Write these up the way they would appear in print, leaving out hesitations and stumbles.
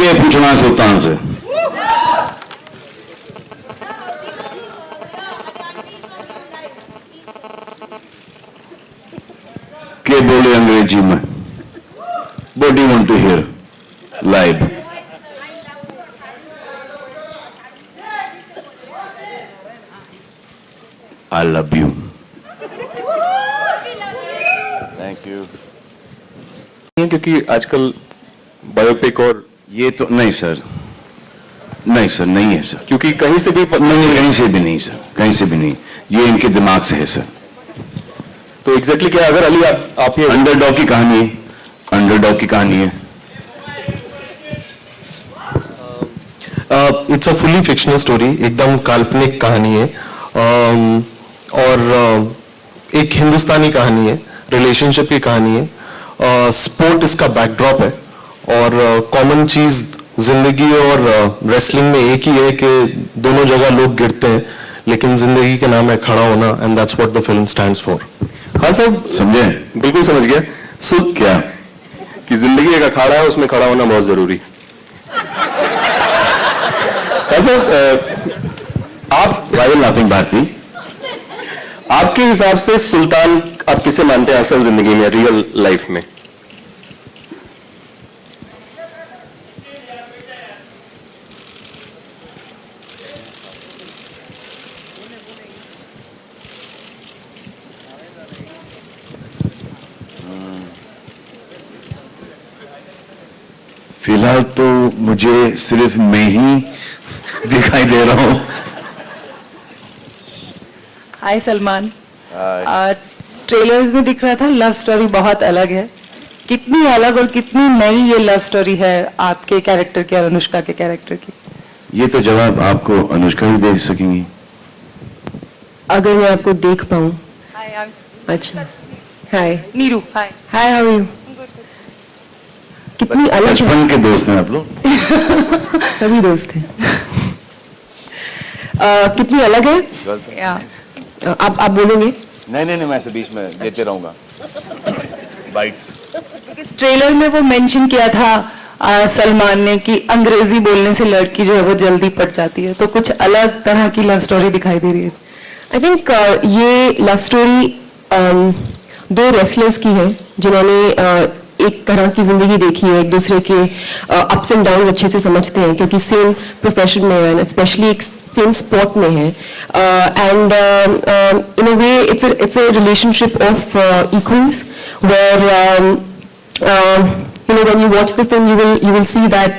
के पूछना सुल्तान से। के बोले अंग्रेजी में। What do you want to hear live? I love you. Thank you. क्योंकि आजकल बायोपिक और ये तो नहीं सर, नहीं सर, नहीं है सर, क्योंकि कहीं से भी नहीं, कहीं से भी नहीं सर, कहीं से भी नहीं, ये इनके दिमाग से है सर। तो एग्जैक्टली क्या अगर अली आप ये अंडरडॉग की कहानी है, अंडरडॉग की कहानी है। It's a fully fictional story, एकदम काल्पनिक कहानी है और एक हिंदुस्तानी कहानी है, रिलेशनशिप की कहानी है। स्पोर्ट इसका बैकड्रॉप है और कॉमन चीज जिंदगी और रेसलिंग में एक ही है कि दोनों जगह लोग गिरते हैं, लेकिन जिंदगी के नाम है खड़ा होना, and that's what the film stands for. हाँ साहब समझे? बिल्कुल समझ गया। सो क्या कि जिंदगी एक अखाड़ा है, उसमें खड़ा होना बहुत जरूरी। आप वाई लाफिंग भारती, आपके हिसाब से सुल्तान आप किसे मानते हैं असल जिंदगी में, रियल लाइफ में? फिलहाल तो मुझे सिर्फ मैं ही दिखाई दे रहा हूं। हाय सलमान, ट्रेलर्स में दिख रहा था लव स्टोरी बहुत अलग है। कितनी अलग और कितनी नई ये लव स्टोरी है आपके कैरेक्टर की और अनुष्का के कैरेक्टर की? ये तो जवाब आपको अनुष्का ही दे सकेंगी। अगर मैं आपको देख पाऊं। हाय अच्छा, हाय नीरू। हाय हाय, हाउ आर यू? कितनी अलग है। बचपन के दोस्त हैं आप लोग। सभी दोस्त हैं। कितनी अलग है। या आप बोलेंगे? नहीं, मैं ऐसे बीच में देते रहूंगा बाइट्स। इस ट्रेलर में वो मेंशन किया था सलमान ने कि अंग्रेजी बोलने से लड़की जो है वो जल्दी पट जाती है, तो कुछ अलग तरह की लव स्टोरी दिखाई दे रही है। आई थिंक ये लव स्टोरी दो रेसलर्स की है जिन्होंने एक तरह की जिंदगी देखी है, एक दूसरे के अप्स एंड डाउन्स अच्छे से समझते हैं क्योंकि सेम प्रोफेशन में है, स्पेशली एक सेम स्पोर्ट में है, and in a way it's a relationship of equals where you know when you watch the film you will see that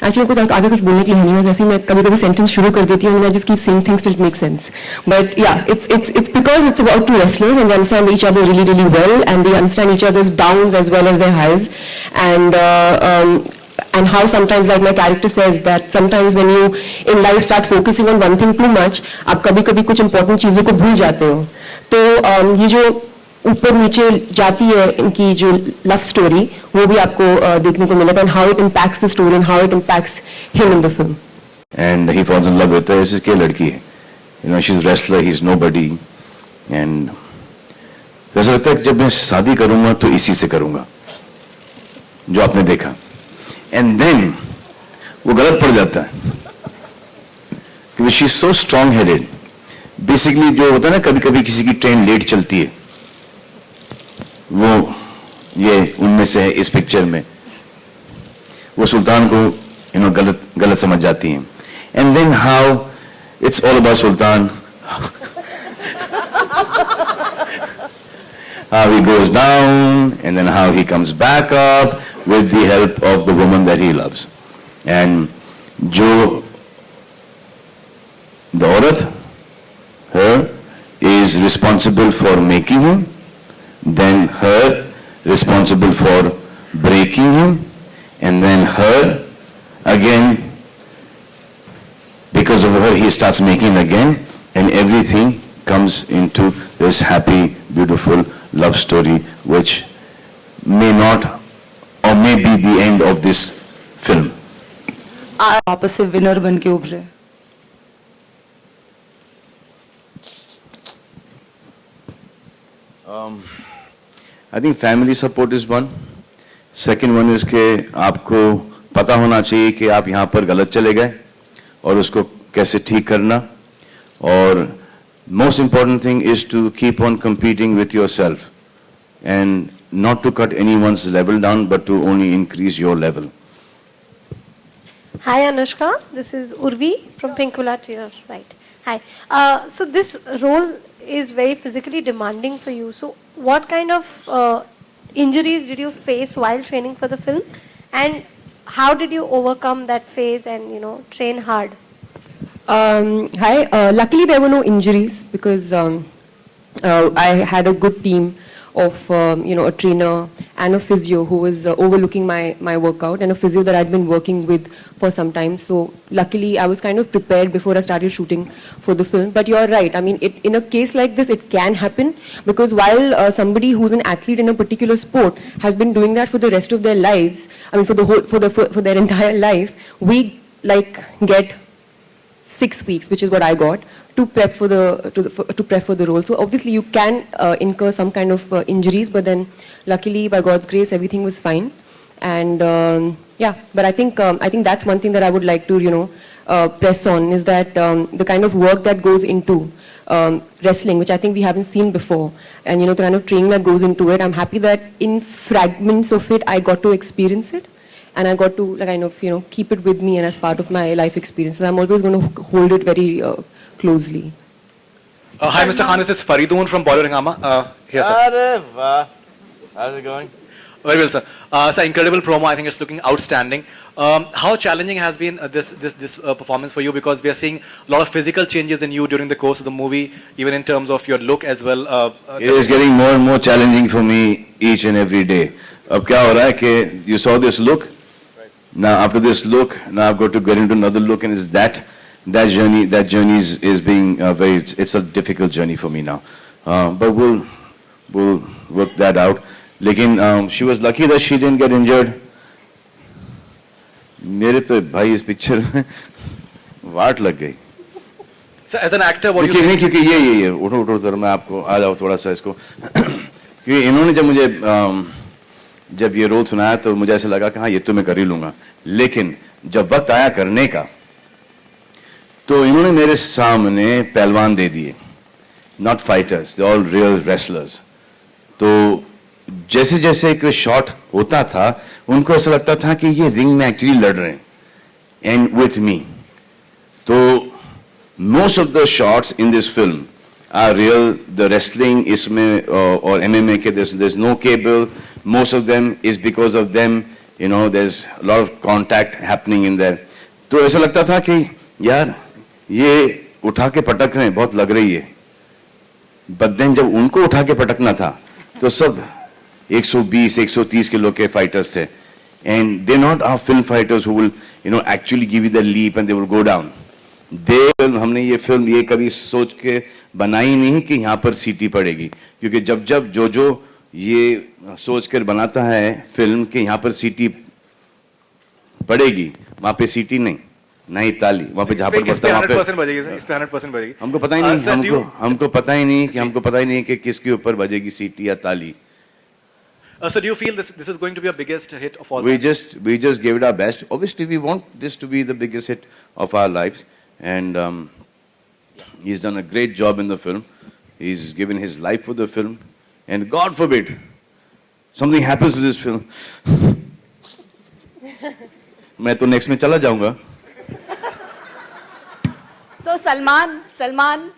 actually कुछ आगे कुछ बोलने के लिए नहीं, जैसे मैं कभी कभी सेंटेंस शुरू कर देती हूँ and I just keep saying things till it makes sense. But yeah, it's because it's about two wrestlers and they understand each other really really well and they understand each other's downs as well as their highs, and how sometimes, like my character says, that sometimes when you in life start focusing on one thing too much, आप कभी कभी कुछ important चीजों को भूल जाते हो। तो ये जो ऊपर नीचे जाती है इनकी जो लव स्टोरी, वो भी आपको देखने को मिलेगा, and how it impacts the story and how it impacts him in the film. And he falls in love with her. इसकी लड़की है, you know, she is wrestler, he is nobody, and ऐसा लगता है कि जब मैं शादी करूंगा तो इसी से करूंगा जो आपने देखा, एंड देन वो गलत पड़ जाता है क्योंकि she is so strong headed. Basically जो होता है ना, कभी कभी किसी की ट्रेन लेट चलती है, वो ये उनमें से है। इस पिक्चर में वो सुल्तान को गलत समझ जाती हैं, and then how it's all about Sultan, how he goes down and then how he comes back up with the help of the woman that he loves. And जो the औरत, her, is responsible for making him, then her responsible for breaking him, and then her again, because of her he starts making again, and everything comes into this happy, beautiful love story which may not or may be the end of this film. वापस से winner बन के उभरे। I think family support is one, second one is के आपको पता होना चाहिए कि आप यहाँ पर गलत चले गए और उसको कैसे ठीक करना, और most important thing is to keep on competing with yourself and not to cut anyone's level down but to only increase your level. Hi Anushka, this is Urvi from Pinkula to your right. Hi. So this role is very physically demanding for you. So what kind of injuries did you face while training for the film, and how did you overcome that phase and train hard? Hi. Luckily, there were no injuries because I had a good team of a trainer and a physio who was overlooking my workout, and a physio that I'd been working with for some time. So luckily, I was kind of prepared before I started shooting for the film. But you're right. I mean, in a case like this, it can happen because while somebody who's an athlete in a particular sport has been doing that for the rest of their lives, I mean, for their entire life, we get 6 weeks, which is what I got, to prep for the role. So obviously you can incur some kind of injuries, but then luckily by God's grace everything was fine. And yeah, but I think that's one thing that I would like to press on, is that the kind of work that goes into wrestling, which I think we haven't seen before, and the kind of training that goes into it. I'm happy that in fragments of it I got to experience it. And I got to kind of keep it with me and as part of my life experiences. I'm always going to hold it very closely. Hi, Mr. Khan. This is Faridoon from Bollywood Hangama. Here, sir. How's it going? Very well, sir. Sir, incredible promo. I think it's looking outstanding. How challenging has been this performance for you? Because we are seeing a lot of physical changes in you during the course of the movie, even in terms of your look as well. It is getting more and more challenging for me each and every day. अब क्या हो रहा है कि you saw this look, now after this look, now I've got to get into another look, and it's that journey is being it's a difficult journey for me now, but we'll work that out. लेकिन she was lucky that she didn't get injured. मेरे तो भाई इस picture में वाट लग गई. So as an actor, what do you देखिए नहीं, think? क्योंकि ये उठो जरा, मैं आपको आ जाओ थोड़ा सा इसको क्योंकि इन्होंने जब ये रोल सुनाया तो मुझे ऐसा लगा कि हाँ ये तो मैं कर ही लूंगा, लेकिन जब वक्त आया करने का तो इन्होंने मेरे सामने पहलवान दे दिए, not fighters, they all real wrestlers. तो जैसे जैसे एक शॉट होता था उनको ऐसा लगता था कि ये रिंग में एक्चुअली लड़ रहे हैं एंड विथ मी. तो most of the shots in this film are real. The wrestling इसमें or MMA के there's no cable. Most of them is because of them. There's a lot of contact happening in there. तो ऐसा लगता था कि यार ये उठा के पटक रहे हैं, बहुत लग रही है. But then जब उनको उठा के पटकना था तो सब 120-130 किलो के फाइटर्स थे. And they're not our film fighters who will actually give you the leap and they will go down. हमने ये फिल्म ये कभी सोच के बनाई नहीं कि यहाँ पर सीटी पड़ेगी, क्योंकि जब जो ये सोच कर बनाता है फिल्म कि यहाँ पर सीटी पड़ेगी, वहाँ पे सीटी नहीं ताली, वहाँ पे जहाँ पर पड़ता है वहाँ पे 100% बजेगी सर. इस पे 100% बजेगी. हमको पता ही नहीं, हमको पता ही नहीं कि किसके ऊपर बजेगी सीटी या ताली. So do you feel this is going to be a biggest hit of all? We just gave it our best. Obviously, we want this to be the biggest hit of our lives, and he's done a great job in the film. He's given his life for the film, and God forbid something happens to this film. मैं तो next में चला जाऊंगा. So Salman.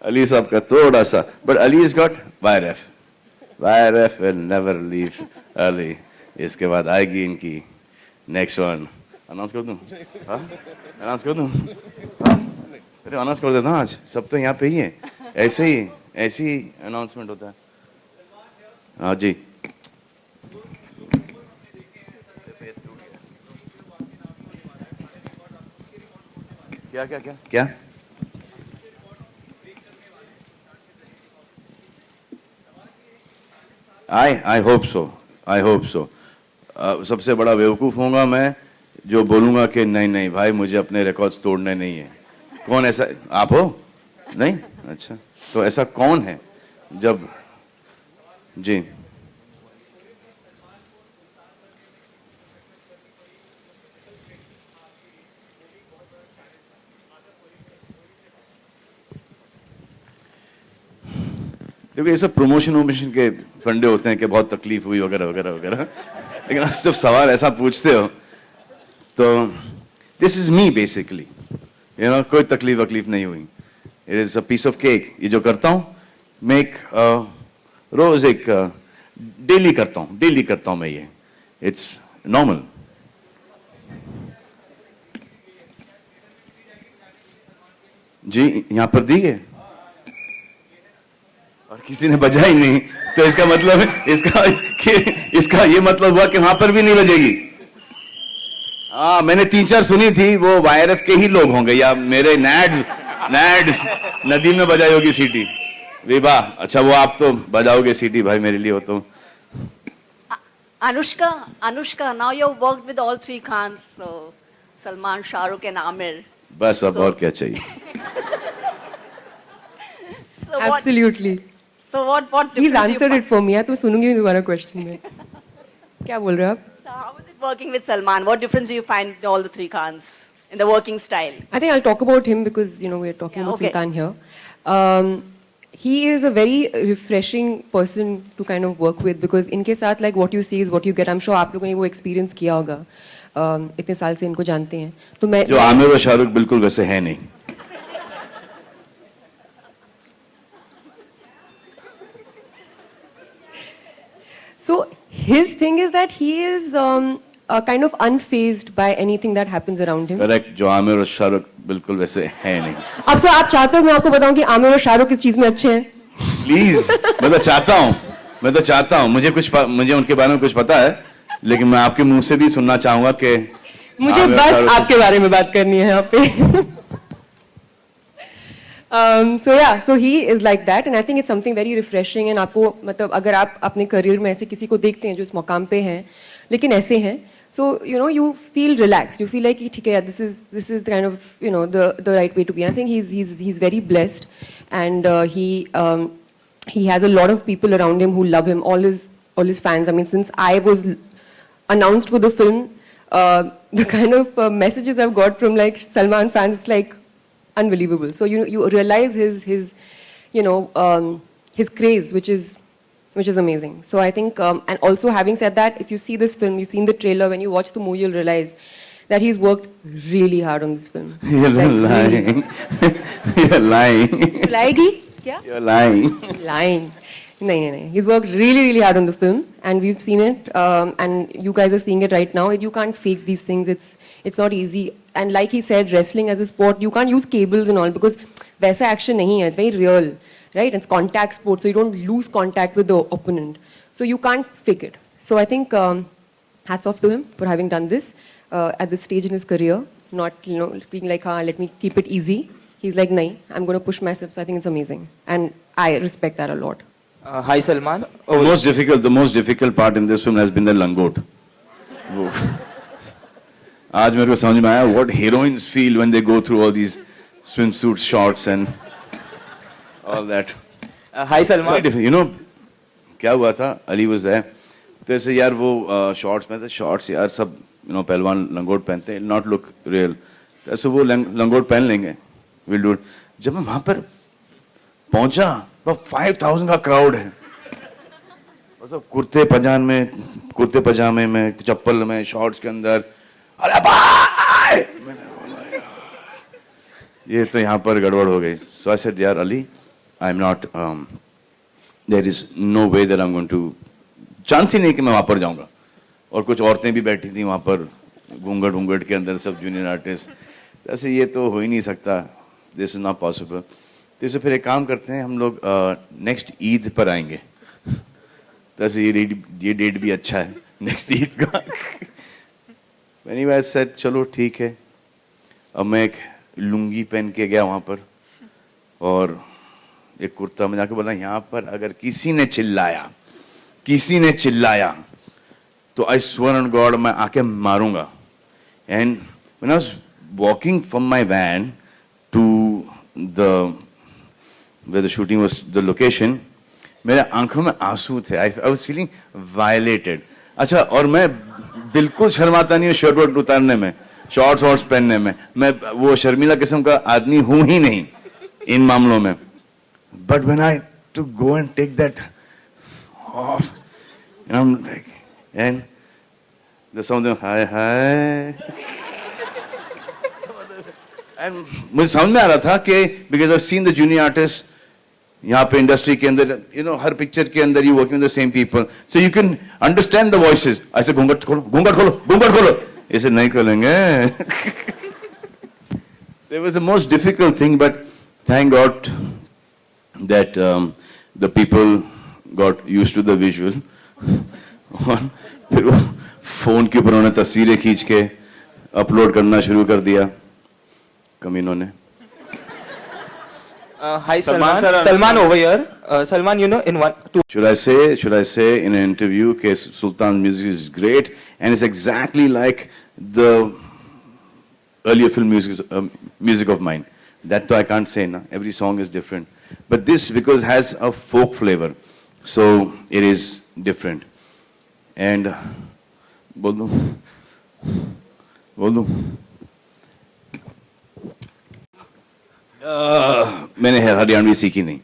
Ali साहब का थोड़ा सा, but Ali has got YRF. YRF will never leave Ali. इसके बाद आएगी इनकी next one. अनाउंस कर दूं? हाँ? अनाउंस कर दूं? हाँ? अरे अनाउंस कर देता आज. सब तो यहाँ पे ही है. ऐसे ही अनाउंसमेंट होता है. हाँ जी. क्या? I hope so. सबसे बड़ा बेवकूफ होऊंगा मैं जो बोलूंगा कि नहीं भाई मुझे अपने रिकॉर्ड्स तोड़ने नहीं है. कौन ऐसा? आप हो? नहीं? अच्छा, तो ऐसा कौन है जब जी देखो ये सब प्रमोशन वोमोशन के फंडे होते हैं कि बहुत तकलीफ हुई वगैरह वगैरह वगैरह, लेकिन आप जब सवाल ऐसा पूछते हो तो this is me basically, you know, कोई तकलीफ वकलीफ नहीं हुई. It is a piece of cake. ये जो करता हूँ मैं एक रोज एक डेली करता हूँ मैं ये. It's normal. जी यहाँ पर दी है और किसी ने बजाई नहीं, तो इसका मतलब है इसका ये मतलब हुआ कि वहां पर भी नहीं बजेगी. हाँ, मैंने 3-4 सुनी थी, वो वायरएफ के ही लोग होंगे या मेरे नैड्स नदीम में बजाई होगी सीटी. विभा, अच्छा वो आप तो बजाओगे सीटी भाई मेरे लिए हो तो. Anushka, now you've worked with all three Khans, so Salman, Shah Rukh and Amir. बस अब और क्या चाहिए. So what, Absolutely. so what difference He's do you answered find- it for me. तो सुनूंगी नहीं दोबारा क्वेश्चन में. क्या बोल रहे हो आप? So how is it working with Salman? What difference do you find in all the three Khans in the working style? I think I'll talk about him because we're talking Yeah, about okay. Sultan here. He is a very refreshing person to kind of work with because इनके साथ like what you see is what you get. I'm sure आप लोगों ने वो experience किया होगा. इतने साल से इनको जानते हैं. तो मैं जो आमिर और शाहरुख बिल्कुल वैसे है नहीं. So his thing is that he is kind of unfazed by anything that happens around him. Correct. जो आमिर और शाहरुख बिल्कुल वैसे है नहीं. अब सर आप चाहते हो मैं आपको बताऊं कि आमिर और शाहरुख किस चीज में अच्छे हैं? प्लीज, मैं तो चाहता हूँ मुझे उनके बारे में कुछ पता है, लेकिन मैं आपके मुंह से भी सुनना चाहूंगा कि मुझे आमिर और बस शाहरुख आपके बारे में बात करनी है यहाँ पे. So he is like that and I think it's something very refreshing and आपको मतलब अगर आप अपने करियर में ऐसे किसी को देखते हैं जो इस मकाम पे हैं लेकिन ऐसे हैं, so you feel relaxed, you feel like ठीक है, this is kind of the right way to be. I think he's very blessed and he has a lot of people around him who love him, all his fans. I mean, since I was announced for the film, the kind of messages I've got from like Salman fans, it's like unbelievable. So you realize his craze, which is amazing. So I think, and also having said that, if you see this film, you've seen the trailer, when you watch the movie, you'll realize that he's worked really hard on this film. You're lying. You're lying. Lying? क्या? You're lying. Lying. No. He's worked really hard on the film, and we've seen it, and you guys are seeing it right now. You can't fake these things. It's not easy. And like he said, wrestling as a sport, you can't use cables and all because वैसा action नहीं है. It's very real, right? It's contact sport, so you don't lose contact with the opponent. So you can't fake it. So I think hats off to him for having done this at this stage in his career. Not being like, let me keep it easy. He's like, nahi, I'm going to push myself. So I think it's amazing, and I respect that a lot. Hi Salman. The most difficult part in this film has been the langot. वो आज मेरे को समझ में आया what heroines feel when they go through all these swimsuit shots and all that. Hi Salman. क्या हुआ था, अली was there. तो ऐसे यार वो शॉर्ट्स में थे, शॉर्ट्स यार सब पहलवान लंगोट पहनते हैं, नॉट लुक रियल. ऐसे वो लंगोट पहन लेंगे, विल डू. जब मैं वहां पर पहुंचा, 5000 का क्राउड है, और सब कुर्ते पजामे में, चप्पल में, शॉर्ट्स के अंदर. अरे भाई, मैंने बोला यार ये तो यहाँ पर गड़बड़ हो गई. सो आई सेड यार Ali, I am not, there is no way that I am going to, chance ही नहीं कि मैं वहां पर जाऊंगा. और कुछ औरतें भी बैठी थी वहां पर घूंघट के अंदर, सब जूनियर आर्टिस्ट. ऐसे ये तो हो ही नहीं सकता, दिस इज नॉट पॉसिबल. तो इसे फिर एक काम करते हैं, हम लोग नेक्स्ट ईद पर आएंगे. तो ऐसे ये डेट भी अच्छा है नेक्स्ट ईद का. एनीवे आई सेड चलो ठीक है. अब मैं एक लुंगी पहन के गया वहां पर और एक कुर्ता में जाके बोला, यहाँ पर अगर किसी ने चिल्लाया तो आई स्वेयर ऑन गॉड मैं आके मारूंगा. And when I was walking from my van to where the shooting was, the location, मेरे आंखों में आंसू थे. I was feeling violated. अच्छा, और मैं बिल्कुल शर्माता नहीं हूँ शर्ट वर्ट उतारने में, शॉर्ट्स पहनने में. मैं वो शर्मीला किस्म का आदमी हूँ ही नहीं इन मामलों में. But when I to go and take that off. And I'm like, and there's something, hi. And मुझे समझ में आ रहा था कि because I've seen the junior artists यहाँ पे इंडस्ट्री के अंदर, हर पिक्चर के अंदर you working with the same people, so you can understand the voices. ऐसे घूंघट खोलो. ऐसे नहीं खोलेंगे. It was the most difficult thing, but thank God that the people got used to the visual. और फिर वो फोन के ऊपर उन्होंने तस्वीरें खींच के अपलोड करना शुरू कर दिया कमीनों ने. Hi Salman. Salman over here. Salman, in one, two. Should I say in an interview that Sultan's music is great and it's exactly like the earlier film music of mine. That I can't say, na. Every song is different. But this, because it has a folk flavor, so it is different. And बोल दूं मैंने हरियाणवी सीखी नहीं.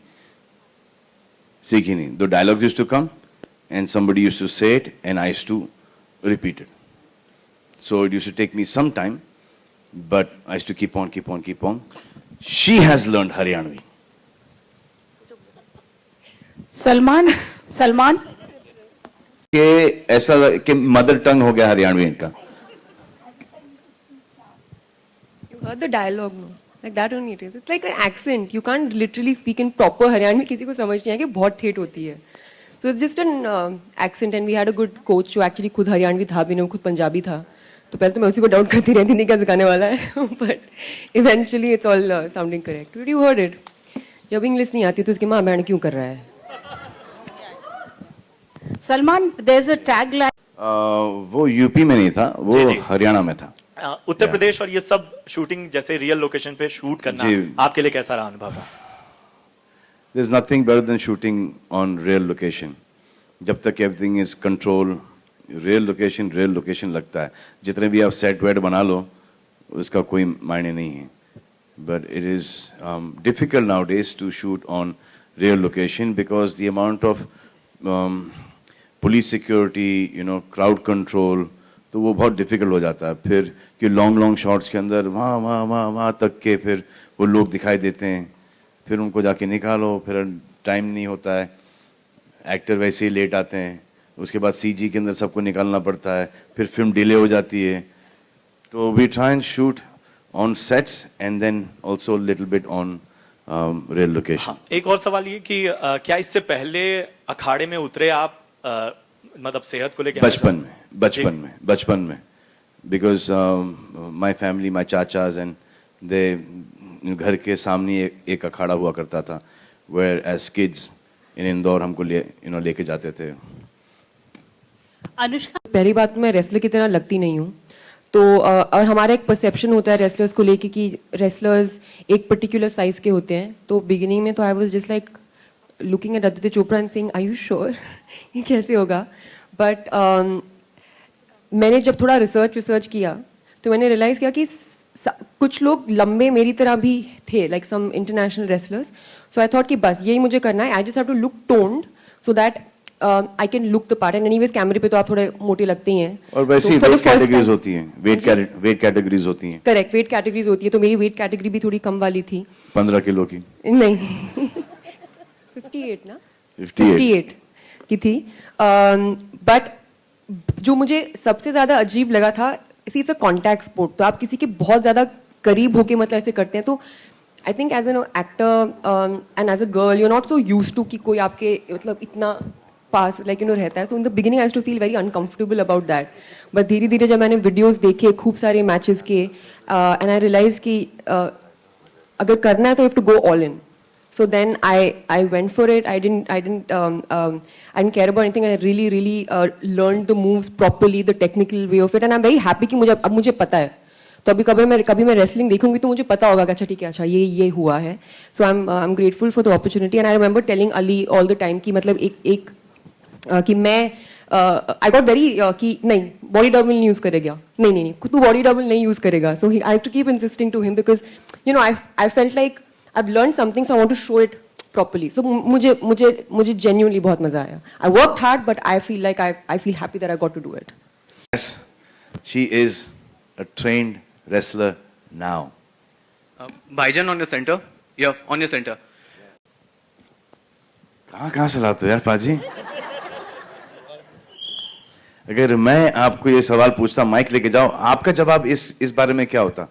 The dialogue used to come and somebody used to say it and I used to repeat it. So it used to take me some time, but I used to keep on. She has learned Haryanvi. Salman कि ऐसा कि mother tongue हो गया हरियाणवी इनका. You heard the dialogue, no? Like that only it is. It's like an accent. You can't literally speak in proper Haryanvi. किसी को समझ नहीं आया कि बहुत ठेठ होती है. So it's just an accent, and we had a good coach जो actually खुद हरियाणवी था भी नहीं, वो खुद पंजाबी था. तो पहले तो मैं उसी को डाउट करती रहती थी क्या सिखाने वाला है. But eventually it's all sounding correct. But you heard it. जब इंग्लिश नहीं आती तो उसकी माँ बहन क्यों कर रहा है? Salman, there's a tagline. वो यूपी में नहीं था, वो हरियाणा में था. उत्तर प्रदेश और ये सब शूटिंग जैसे रियल लोकेशन पे शूट करना आपके लिए कैसा रहा अनुभव? There's nothing better than shooting on real location. जब तक everything is control, real location लगता है. जितने भी आप सेट वेट बना लो, उसका कोई मायने नहीं है. But it is difficult nowadays to shoot on real location because the amount of police security, crowd control, तो वो बहुत डिफिकल्ट हो जाता है. फिर कि लॉन्ग शॉट्स के अंदर वहाँ तक के फिर वो लोग दिखाई देते हैं, फिर उनको जाके निकालो, फिर टाइम नहीं होता है. एक्टर वैसे ही लेट आते हैं, उसके बाद सीजी के अंदर सबको निकालना पड़ता है, फिर फिल्म डिले हो जाती है. तो we try and shoot on sets and then also little bit on real location. एक और सवाल ये कि क्या इससे पहले अखाड़े में उतरे आप, मतलब सेहत को लेकर? बचपन में बिकॉज माई फैमिली, माई चाचाज एंड दे, घर के सामने एक अखाड़ा हुआ करता था where as kids in Indore हमको लेके जाते थे. अनुष्का, पहली बात मैं रेसलर की तरह लगती नहीं हूँ, तो और हमारा एक परसेप्शन होता है रेसलर्स को लेके कि रेसलर्स एक पर्टिकुलर साइज के होते हैं. तो बिगिनिंग में तो I was just like looking at Aditya Chopra and saying are you sure ये कैसे होगा. बट मैंने जब थोड़ा रिसर्च किया तो मैंने रियलाइज़ किया कि कुछ लोग लंबे मेरी तरह भी थे, like some international wrestlers. So I thought कि बस यही मुझे करना है. I just have to look toned so that I can look the part. And anyways कैमरे पे तो आप थोड़े मोटे लगते ही हैं. और वैसे वेट कैटेगरीज होती हैं, वेट कैटेगरीज होती हैं. करेक्ट, वेट कैटेगरीज होती है. तो मेरी वेट कैटेगरी भी थोड़ी कम वाली थी. 15 किलो की नहीं 58 ना 58 की थी. बट जो मुझे सबसे ज्यादा अजीब लगा था, इट्स अ कॉन्टैक्ट स्पोर्ट. तो आप किसी के बहुत ज्यादा करीब होके मतलब ऐसे करते हैं. तो I think as an actor and as a girl you are not so used to कि कोई आपके मतलब इतना पास लाइक रहता है. So in the beginning I used to feel very uncomfortable about that. But धीरे धीरे जब मैंने वीडियोस देखे खूब सारे मैचेस के एंड आई रियलाइज कि अगर करना है तो you have to go all in. So then I went for it. I didn't care about anything. I really learned the moves properly, the technical way of it, and I'm very happy कि अब मुझे पता है. तो अभी कभी मैं wrestling देखूंगी तो मुझे पता होगा कि अच्छा ठीक है, अच्छा ये हुआ है. So I'm grateful for the opportunity, and I remember telling Ali all the time कि मतलब एक कि मैं I got very कि नहीं body double नहीं यूज करेगा, नहीं तू body double नहीं यूज करेगा. So I used to keep insisting to him because I felt like I've learned something, so I want to show it properly. So मुझे genuinely बहुत मजा आया. I worked hard, but I feel like I feel happy that I got to do it. Yes, she is a trained wrestler now. Baijan on your center. Yeah, on your center. कहाँ से लाते हो यार पाजी? अगर मैं आपको ये सवाल पूछता, माइक लेके जाओ, आपका जवाब इस बारे में क्या होता?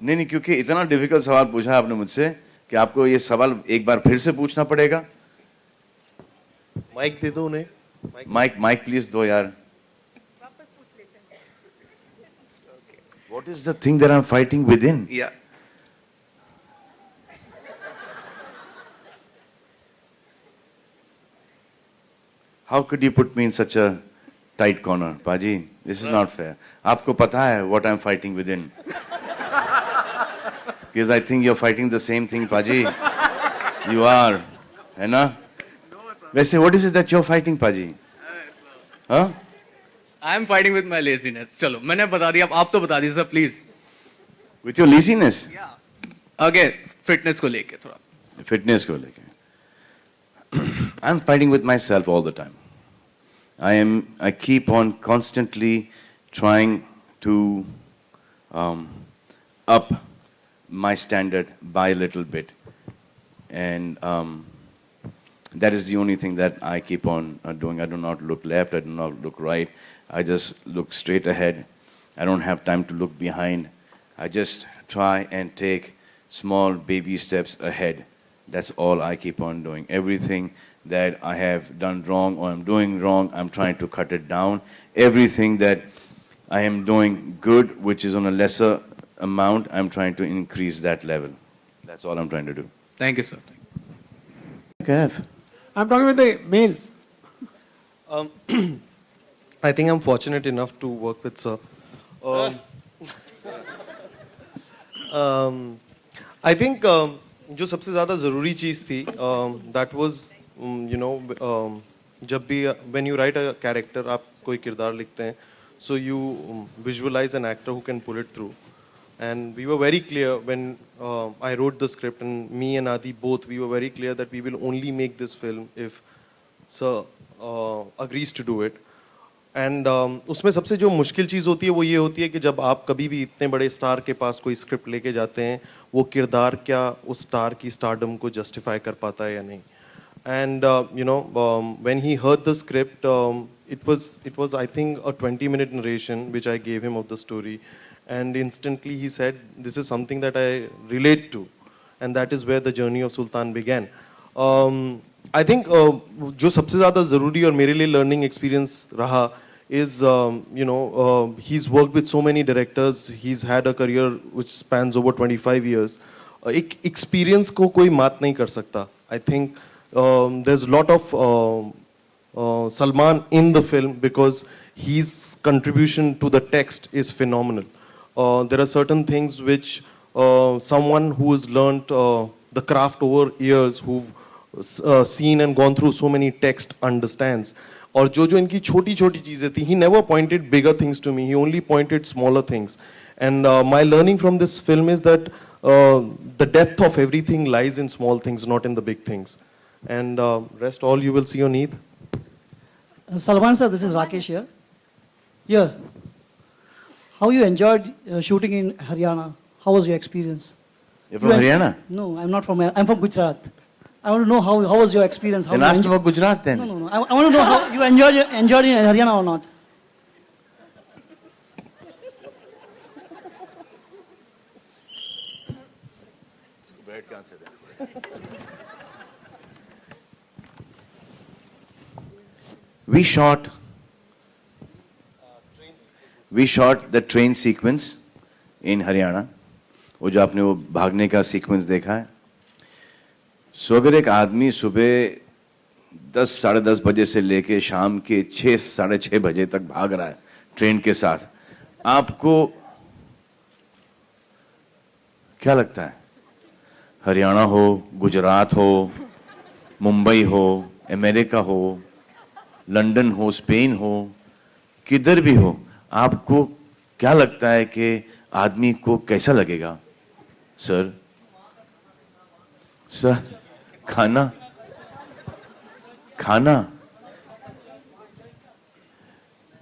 नहीं, क्योंकि इतना डिफिकल्ट सवाल पूछा आपने मुझसे कि आपको ये सवाल एक बार फिर से पूछना पड़ेगा. माइक दे दो उन्हें. माइक प्लीज दो यार. What is the thing that I'm fighting within? Yeah. How could you put me in such a tight corner, Paji? This is not fair. आपको पता है what I'm fighting within? Because I think you're fighting the same thing, Paji. You are, है ना? वैसे what is it that you're fighting, Paji? Huh? I am fighting with my laziness. चलो, मैंने बता दिया, आप तो बता दीजिए sir, please. With your laziness? Yeah. Okay, fitness को लेके थोड़ा. Fitness को लेके. I'm fighting with myself all the time. I keep on constantly trying to up my standard by a little bit, and that is the only thing that I keep on doing. I do not look left, I do not look right, I just look straight ahead. I don't have time to look behind. I just try and take small baby steps ahead. That's all I keep on doing. Everything that I have done wrong or I'm doing wrong, I'm trying to cut it down. Everything that I am doing good, which is on a lesser amount, I'm trying to increase that level. That's all I'm trying to do. Thank you, sir. Kev. I'm talking with the males. I think I'm fortunate enough to work with sir. I think जो सबसे ज़्यादा ज़रूरी चीज़ थी, that was जब भी when you write a character, आप कोई किरदार लिखते हैं, so you visualize an actor who can pull it through. And we were very clear when I wrote the script, and me and Adi both, we were very clear that we will only make this film if sir agrees to do it. And उसमें सबसे जो मुश्किल चीज़ होती है वो ये होती है कि जब आप कभी भी इतने बड़े स्टार के पास कोई स्क्रिप्ट लेके जाते हैं, वो किरदार क्या उस स्टार की स्टारडम को जस्टिफाई कर पाता है या नहीं. And when he heard the script, it was I think a 20-minute narration which I gave him of the story, and instantly he said, this is something that I relate to, and that is where the journey of Sultan began. I think जो सबसे ज़्यादा ज़रूरी और मेरे लिए learning experience रहा is he's worked with so many directors, he's had a career which spans over 25 years. एक experience को कोई मात नहीं कर सकता. I think there's a lot of Salman in the film because his contribution to the text is phenomenal. There are certain things which someone who has learnt the craft over years, who've seen and gone through so many texts understands. और जो इनकी छोटी छोटी चीज़ें थी, he never pointed bigger things to me, he only pointed smaller things. And my learning from this film is that the depth of everything lies in small things, not in the big things. And rest all you will see on Eid. Salman sir, this is Rakesh here. Yeah. How you enjoyed shooting in Haryana? How was your experience? You're from Haryana? No, I'm not from. I'm from Gujarat. I want to know how was your experience? How then ask about Gujarat then. No. I want to know how you enjoyed in Haryana or not. We shot the train sequence in Haryana. वो जो आपने वो भागने का sequence देखा है. सो अगर एक आदमी सुबह 10 साढ़े 10 बजे से लेके शाम के 6 साढ़े 6 बजे तक भाग रहा है ट्रेन के साथ, आपको क्या लगता है? हरियाणा हो, गुजरात हो, मुंबई हो, अमेरिका हो, लंदन हो, स्पेन हो, किधर भी हो, आपको क्या लगता है कि आदमी को कैसा लगेगा? सर खाना खाना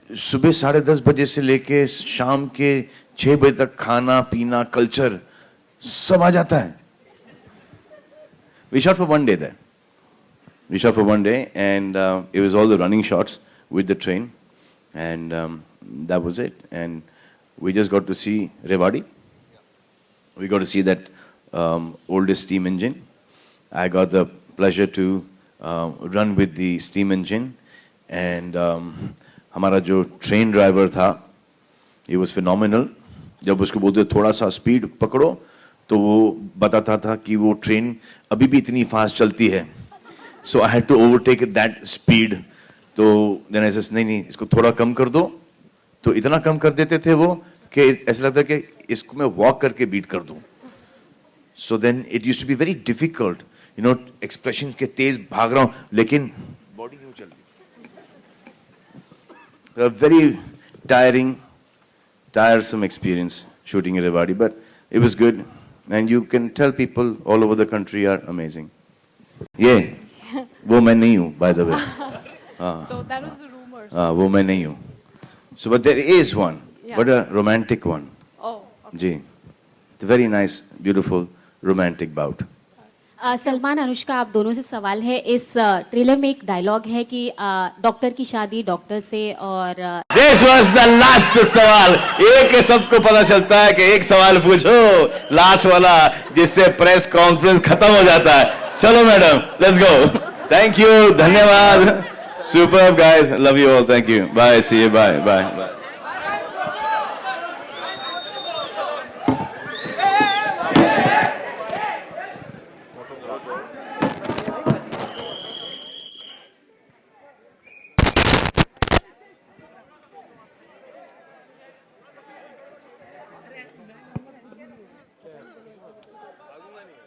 सुबह 10:30 बजे से लेके शाम के 6 बजे तक खाना पीना कल्चर सब आ जाता है. We shot for one day there. We shot for one day, and it was all the running shots with the train, and that was it. And we just got to see Rewari. We got to see that oldest steam engine. I got the pleasure to run with the steam engine, and हमारा जो train driver था, it was phenomenal. जब उसको बोलते थोड़ा सा speed पकड़ो तो वो बताता था कि वो ट्रेन अभी भी इतनी फास्ट चलती है. So I had to overtake that speed. तो देन आई सेड नहीं इसको थोड़ा कम कर दो. तो इतना कम कर देते थे वो कि ऐसा लगता कि इसको मैं वॉक करके बीट कर दूं. So then it used to be very difficult, you know, expression के तेज भाग रहा हूं लेकिन बॉडी नहीं चल रही. Very tiresome experience shooting in Rewari, but it was good. And you can tell people all over the country are amazing. Yeah, वो मैं नहीं हूँ, by the way. So that was the rumors. वो मैं नहीं हूँ. So, but there is one, but a romantic one. Oh. Okay. Ji, it's a very nice, beautiful, romantic bout. Salman Anushka आप दोनों से सवाल है. इस ट्रेलर में एक डायलॉग है कि डॉक्टर की शादी डॉक्टर से, और This was the last सवाल. एक सबको पता चलता है कि एक सवाल पूछो लास्ट वाला जिससे प्रेस कॉन्फ्रेंस खत्म हो जाता है. चलो madam, let's go. Thank you, धन्यवाद. Superb guys, love you all. Thank you. Bye. See you. Bye.